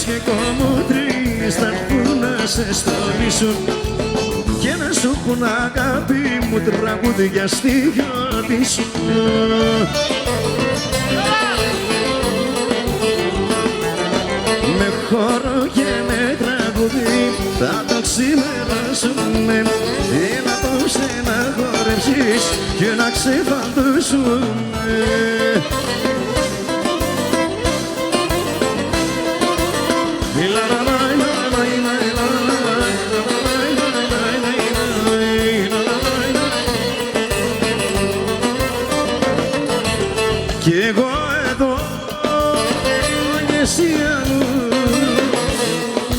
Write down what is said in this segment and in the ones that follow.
και κομμωτρείς θα έρθουν να σε στολίσουν και να σου πουν αγάπη μου τραγούδια στη γιορτή σου. Με χώρο και με τραγούδι θα το ξημερώσουμε. Έλα απόψε να χορέψεις και να ξεφαντώσουμε. Κι εγώ εδώ και εσύ αλλού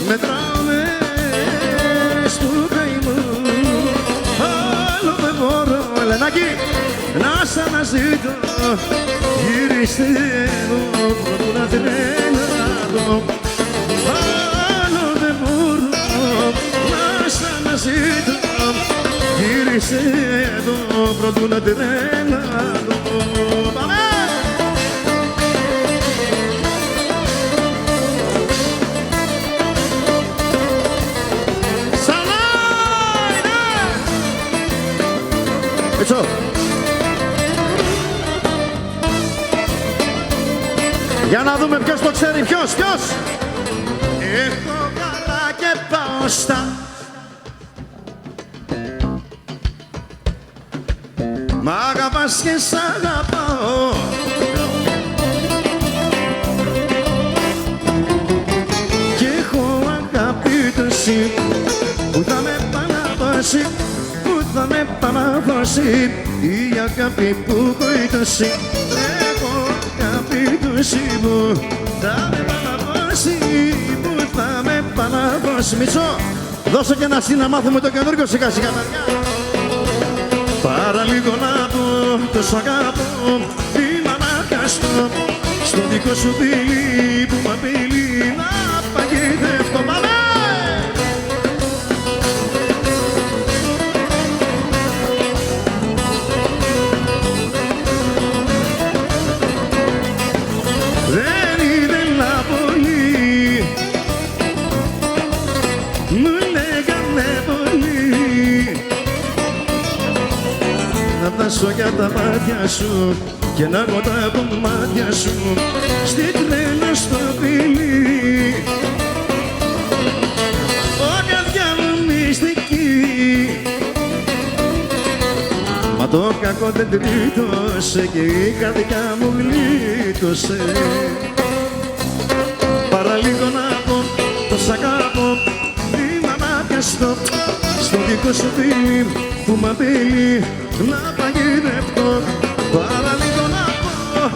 μετράω μες του καημού. Άλλο δεν μπορώ, Ελενάκη, να σ' αναζητώ. Γύριστε εδώ πρωτού να τρελαθώ. Άλλο δεν μπορώ να σ' αναζητώ. Γύρισε εδώ πρωτού να τρελαθώ. Πάμε! Πίτσο! Για να δούμε ποιος το ξέρει, ποιος! Έχω καλά και πάω στα μ' αγαπάς και σ' αγαπάω. Κι έχω αγάπη τόση που θα με παναβάσει, που θα με παναβάσει η αγάπη που έχω τόση. Έχω αγάπη τόση που θα με παναβάσει, που θα με παναβάσει. Μισό, δώσε και ένα συν να μάθουμε το καινούργιο σιγά σιγά. Παραλίγο να πω, τόσο αγαπώ, είμαι αναγκαστό στο δικό σου φίλι που μ' απειλεί να παγιδευτώ. Πάμε! Δεν ήθελα πολύ, μου λέγανε πολύ να φτάσω για τα μάτια σου και να έχω τα κομμάτια σου στην τρέλα στο φιλί. Ω καρδιά μου μυστική, μα το κακό δεν τρίτωσε και η καρδιά μου γλίτωσε. Παραλίγο να πω, το σ' αγαπώ, είμαι αναγκαστό στο δικό σου φίλι που μ' απειλεί να παγιδευτώ. Παραλίγο να πω,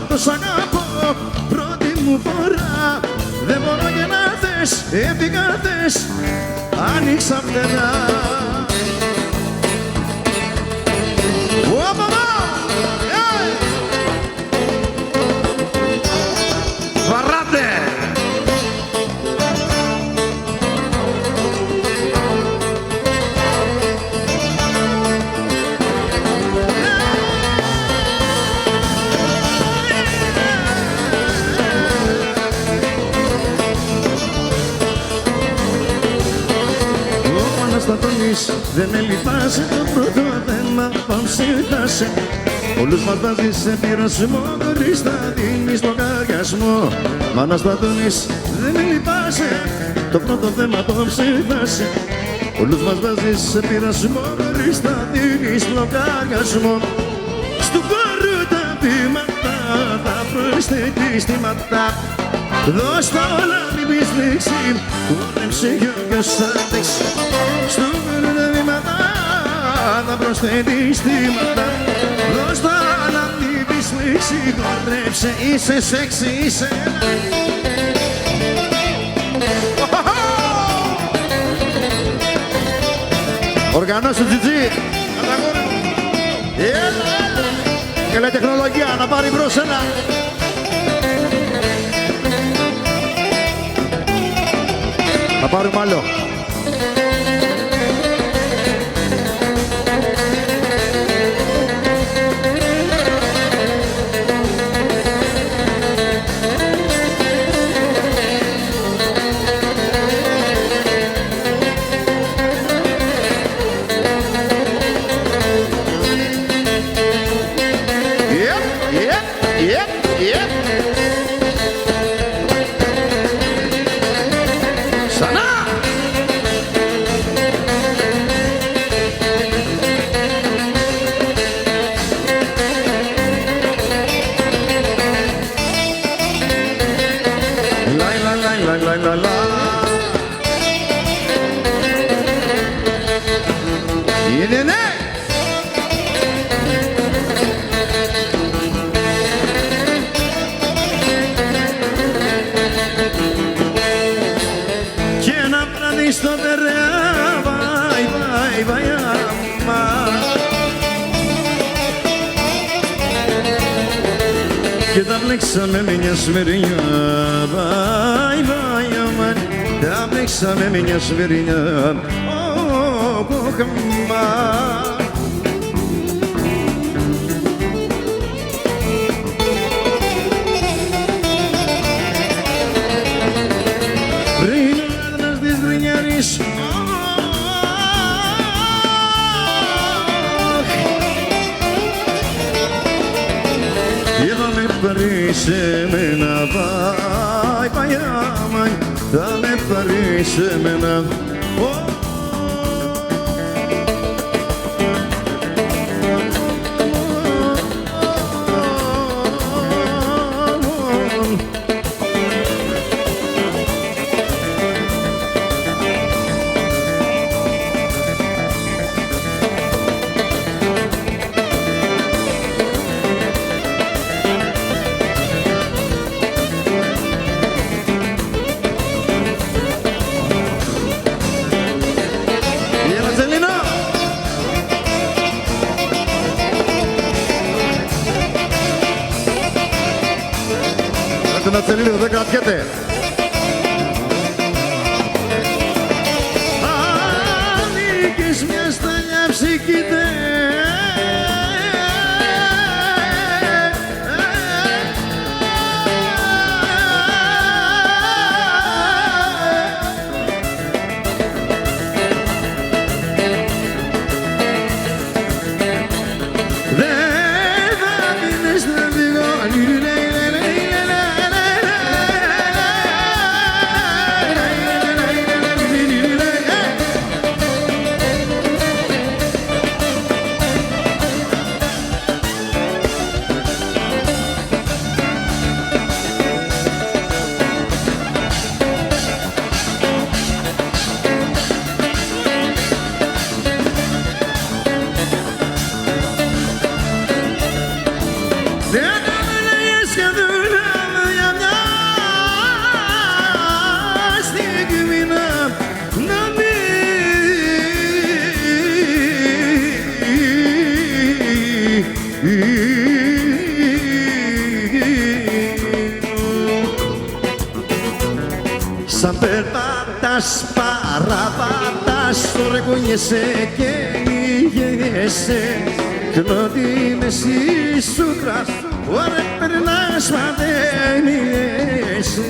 το σ' αγαπώ, πρώτη μου φορά. Δεν μπορώ και να θες, έφυγα θες, άνοιξα φτερά. Βαράτε! Δεν με λυπάσαι το πρώτο θέμα, πάμψε φτάσε. Όλους μας βάζεις σε πειρασμό, χωρίς θα δίνεις λογαριασμό. Μα να σταθούν δεν με λυπάσαι το πρώτο θέμα, πάμψε φτάσε. Όλους μας βάζεις σε πειρασμό, χωρίς θα δίνεις λογαριασμό. Στου χώρου τα βήματα θα προσθέτεις τιμάτα. Δώσ' τα όλα μην πεις λέξη, χόρεψε για ποιος αντέξει. Στου χώρου τα βήματα θα προσθέτεις τιμάτα. Δώσ' τα όλα μην πεις λέξη, χόρεψε, είσαι σεξι, είσαι. Οργανώσου Τζιτζί, καταγόρι μου. Και λέει τεχνολογία να πάρει μπρος ένα. Θα πάρουμε άλλο. Λαϊ, λαϊ, λαϊ, λαϊ, λαϊ, λαϊ, λαϊ. Είναι ναι! Και ένα βράδυ στο Τερέα, βαϊ, βαϊ, βαϊ, αμά. Και τα μπλέξαμε με μια σμερινιά, βαϊ, βαϊ, αμά. Τα μπλέξαμε με μια σμερινιά, πριν ο άδρας της Βρυνιάρης θα με πάρει σε μένα, πάει παγιάμαν, θα με πάρει σε μένα. Να τσελίδο, δεν κρατιέται. Ανήκεις μια σταλιά ψυχητέ. Δεν θα μείνεις να φύγω. Σαν περπάτας, παραπάτας, τώρα κουνιέσαι και λυγέσαι. Κλώδη μεσή σου τρας, ώρα περνάς μα δεν μιλέσαι.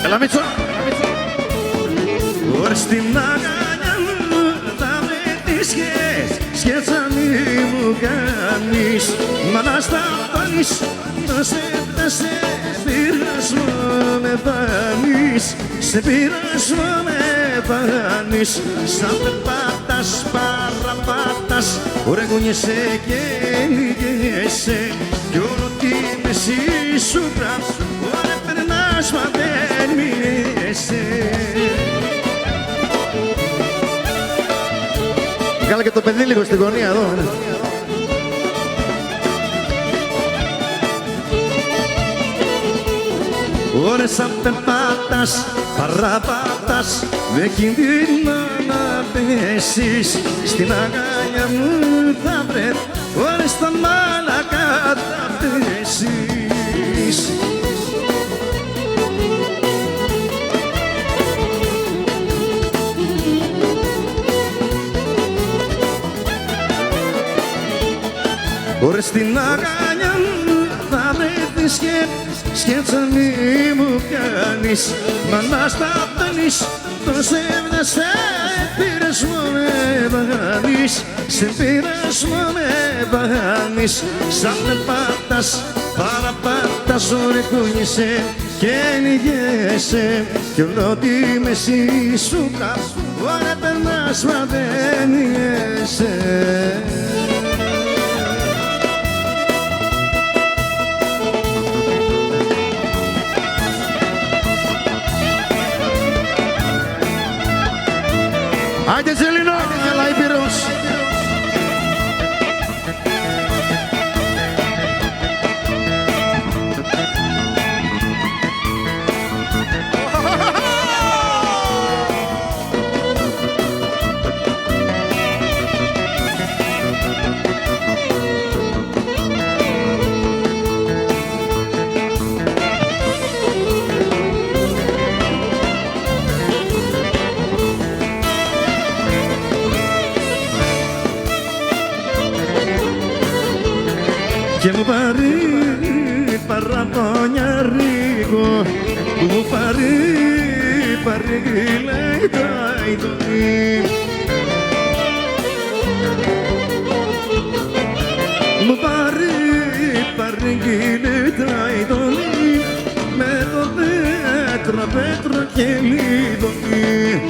Έλα Μίτσο! Ώρα στην αγκαλιά μου θα με τις σκέτσα μη μου κάνεις. Μα να σταματήσεις, να σε πειρασμό με πάνεις. Σε πειρασμό με πάνεις. Σαν περπάτας, παραπάτας, ωραία κουνιέσαι και λυγέσαι. Κι όλο τη μεσή σου πράς, ωραία περνάς μα δεν μιλέσαι. Κάλα και το παιδί λίγο στην γωνία εδώ. Ωρες σαν περπάτας, παραπάτας, με κινδύνο να πέσεις. Στην αγκαλιά μου θα βρεθ, ώρες στα μάλακα θα πέσεις. Ωρες στην αγκαλιά μου θα βρεθείς και σκέτσα μη μου κάνεις. Μα να σταθείς, το σέβδα σε πειρασμό με παγάνεις. Σε πειρασμό με παγάνεις. Σαν περπάτας, παραπάτας, ωραία κουνιέσαι κυνηγέσαι κι όλο τη μέση σου ώρα περνάς μα δεν είσαι. Άιντε Τζελίνο, έλα Ήπειρος. Και μου πάρει παραπονιάρικο, μου πάρει λέει τα ειδονή. Μου πάρει λέει τα ειδονή, με το πέτρο και λιδονή.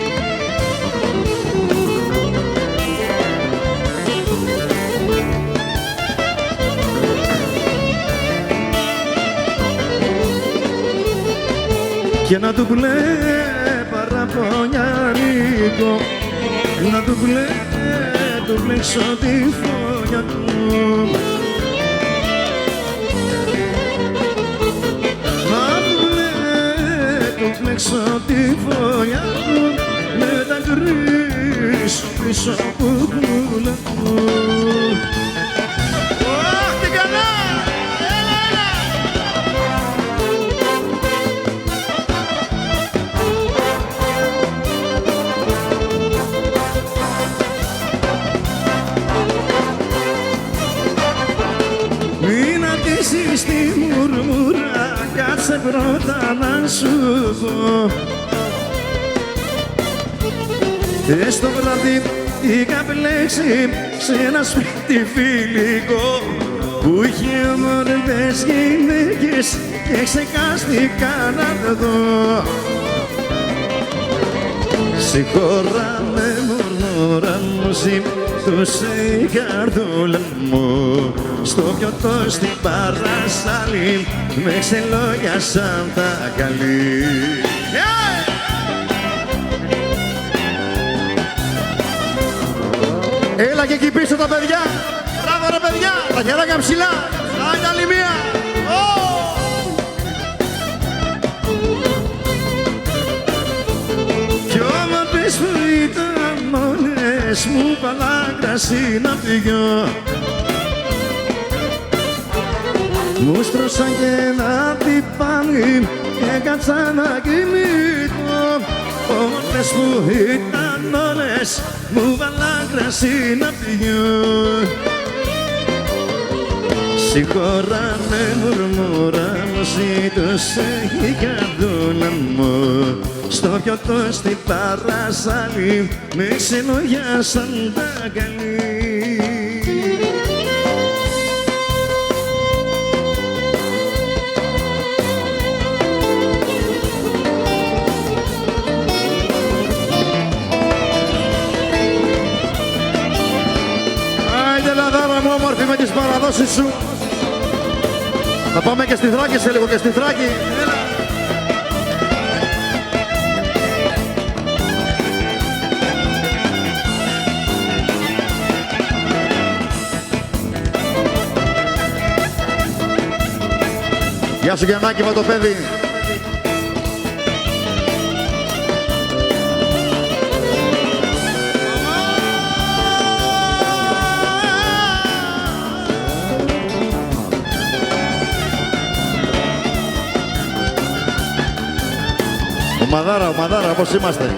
Και να του πλέ παραπονιάρικο, να του πλέξω τη φωνιά του. Να του πλέξω τη φωνιά του, με τα κρίσω πίσω που κούλα του. Στη μουρμούρα κάτσε πρώτα να σου πω. Στο βράδυ είχα πλέξει σε ένα σπίτι φιλικό που είχε όμορφες γυναίκες και ξεχάστηκα να δω. Συγχώρα με μουρμούρα μου σύμπτωσε η καρδούλα μου, στο πιωτό στην παρασάλη με ξελόγιασαν τα καλή. Έλα και εκεί πίσω τα παιδιά, μπράβο ρε παιδιά, τα χεράκια ψηλά, άντε άλλη μία. Κι όμορφες που ήταν μόνες μου παλάκραση να πηγώ, μου στρώσαν και ένα τυπάνι και κάτσα να κοιμηθώ. Όμορφες που ήταν όλες μου βάλαν κρασί να πιω. Συγχώρα με μουρμούρα μου ζήτωσε η καρδούλα μου, στο πιωτό στην παρασάλη με ξενογιάσαν τα καλή. Όμορφη με τις παραδόσεις σου. Θα πάμε και στη Θράκη σε λίγο, και στη Θράκη. Έλα. Γεια σου Γιαννάκη Βατοπέδη. Ομαδάρα, πώς είμαστε.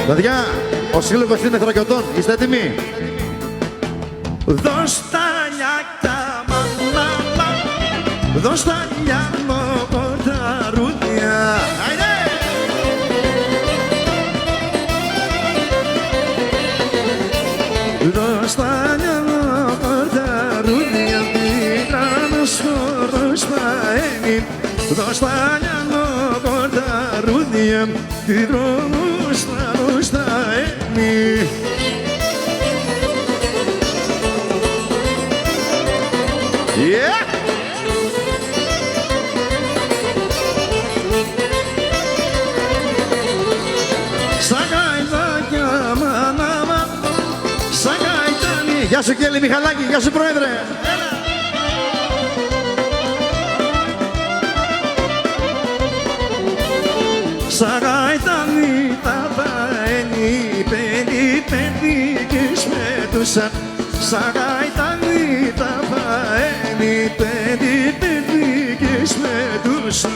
Παιδιά, ο σύλλογος είναι Θρακιωτών, είστε έτοιμοι? Δώσ' τα νιάκια, μαμά. δώσ' τα λιάνο κορταρούδια. Δώσ' τα λιάνο κορταρούδια, πικράνος χώρος παένει. Δώσ' τα λιάνο κορταρούδια, πικράνος χώρος παένει. Yeah! Γεια σου Κέλλη Μιχαλάκη, γεια σου Πρόεδρε. Σαγαϊτάνι τα βαένι, πέντι και σπέτουσαν. Σαγαϊτάνι τα βαένι, πέντι και σπέτουσαν.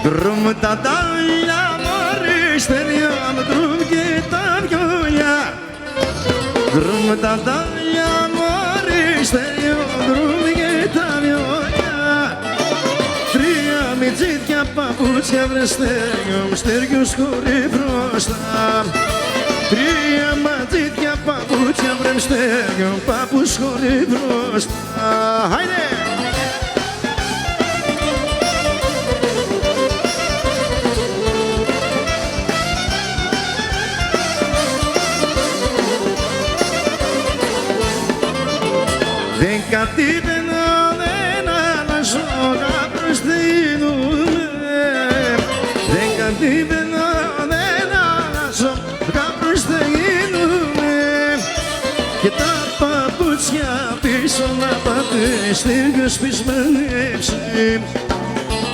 Δρούμ τα τάλια μωρή στεριά, δρούμ και τα βιολιά. Δρούμ τα τάλια μωρή στεριά, δρούμ και τα βιολιά. Τρία μιτζίτια παπούτσια βρε στέργιο σκορεί μπροστά. Τρία ματζίτια παπούτσια βρε στέργιο, παππού σκορεί μπροστά. Χάινε! Δεν κατήπαινα, δεν αλλάζω, κάπως δίνουμε. Δεν κατήπαινα, δεν αλλάζω, κάπως δίνουμε. Και τα παπούτσια πίσω να πάτε, στήργος πισμανέψε.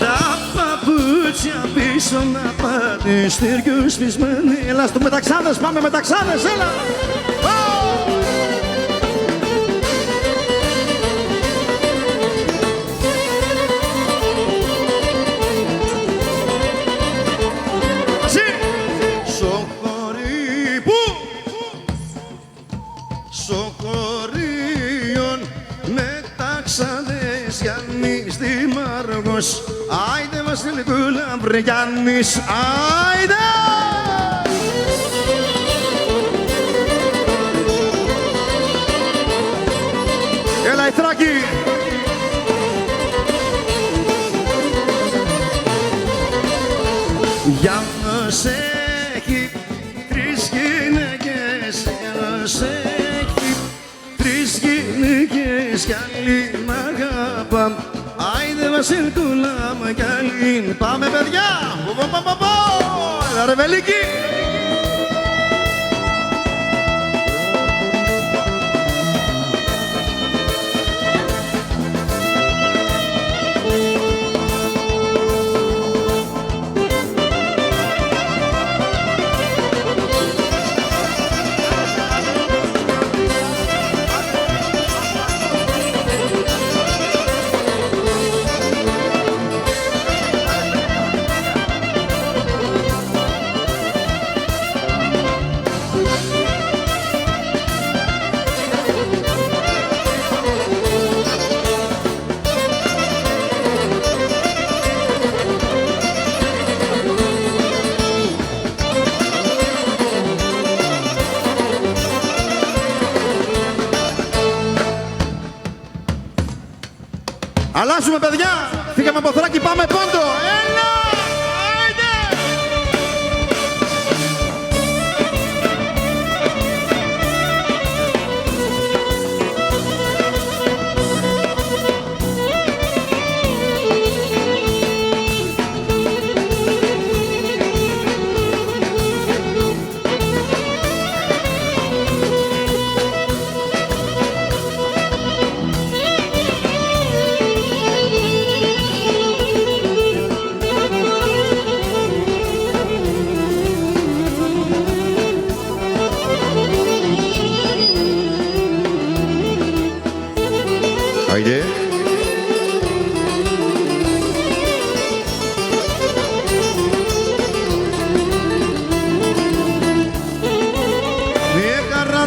Τα παπούτσια πίσω να πάτε, στήργος πισμανέψε. Έλα στο Μεταξάδες, πάμε Μεταξάδες, έλα! Άιντε Βασιλικούλα βρε Γιάννης, άιντε! Έλα η Θράκη! Γιάννος έχει τρεις γυναίκες, Γιάννος έχει τρεις γυναίκες κι άλλη μ' αγαπά. Άιντε Βασιλικούλα μα κι άλλη. Πάμε παιδιά! Έλα ρε Βελίκη! Αλλάζουμε παιδιά, φύγαμε από Θράκη, πάμε Πόντο, έλα!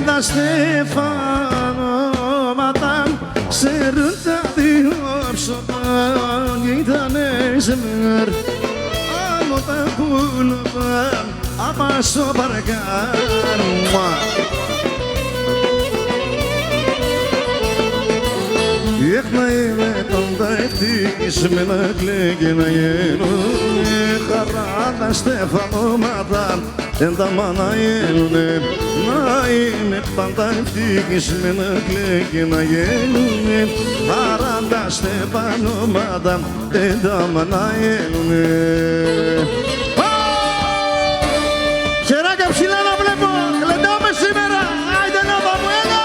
τα στεφανώματα ξέρουν τα διόψωμα ήτανε ζεμέρ άνω τα πουλωμά απάσω παρακάρμα. Έχνα είμαι πάντα ευτυχισμένα κλαίγει να γίνουνε χαρά τα στεφανώματα εν τα μάνα γίνουνε να είναι πάντα ευτυχισμένα κλαίγει να γίνουνε χαρά τα στεφανώματα εν τα μάνα γίνουνε. Χεράκια ψηλά να βλέπω, γλεντάμε σήμερα, άιντε να πάμε έλα!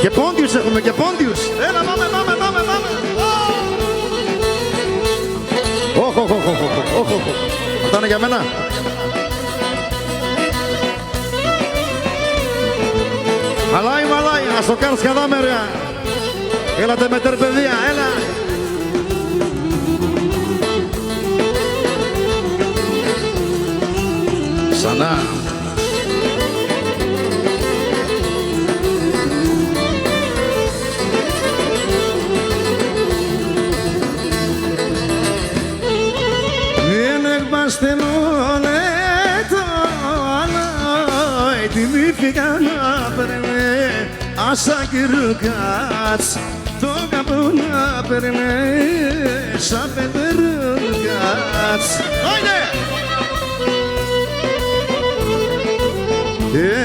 Και πόντιους έχουμε, και πόντιους. Έλα, πάμε. Όχι. Αυτά είναι για μένα. Μαλάει, ας το κάνεις κατάμερα. Έλατε με τερπεδία, έλα. Ξανά. Στενόλε το άλλο τη μύφηκα να παίρνε άσα κυρκάτς το καπού να παίρνε σαν πεντερκάτς.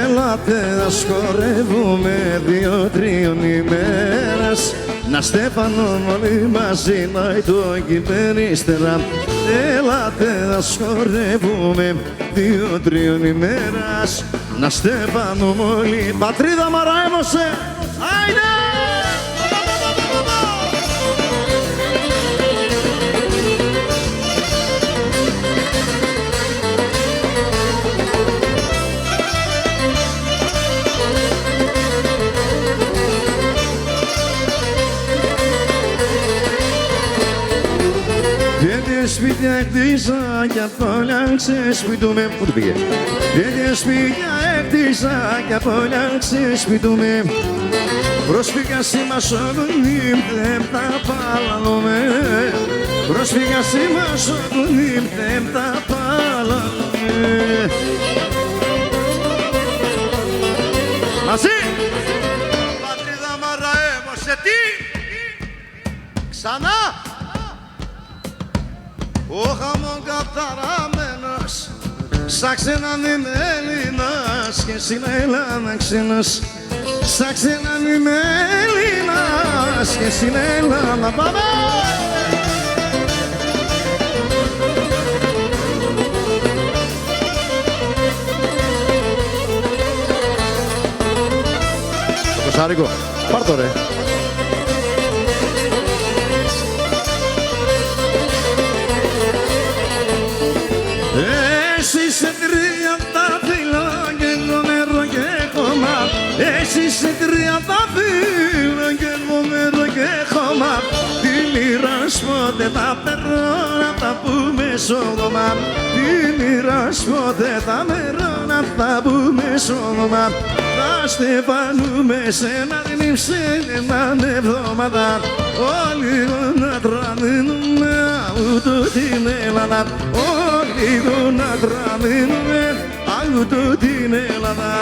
Έλατε να σκορεύουμε 2-3 ημέρας να στέφανουμε όλοι μαζί να το κυβερνήστερα. Έλατε να σκορεύουμε 2-3 ημέρας να στέφανουμε όλοι. Πατρίδα Μαραέμωσε! Άιντε! Τέτοια σπίτια έκτισα κι απ' όλα ξεσπιτούμε. Πού το πήγε? Τέτοια σπίτια έκτισα κι απ' όλα ξεσπιτούμε. Πρόσφυγα σήμα σωγονίμ δεν τα παλανούμε. Πρόσφυγα σήμα σωγονίμ δεν τα παλανούμε. Μαζί! Πατρίδα Μαραέμωσε, τι! Ξανά! Ο χαμόν καταραμένος σαν ξέναν είμαι Έλληνας και εσύ να έλα ξένος. Σαν ξέναν είμαι Έλληνας και εσύ να έλα να πάμε. Κοσάρικο, πάρ' το ρε. Εσύ σε 30 φύλλα και εγώ νερό και χώμα. Εσύ σε 30 φύλλα και εγώ νερό και χώμα. Τι μοίρας πότε θα περώ να τα πούμε σώμα. Τι μοίρας πότε θα περώ να τα πούμε σώμα. Θα στεφανούμε σε ένα νύψε έναν εβδομάδα. Όλοι να τραβήνουμε ούτω την Ελλάδα. Όλοι να τραβήνουμε ούτω την Ελλάδα.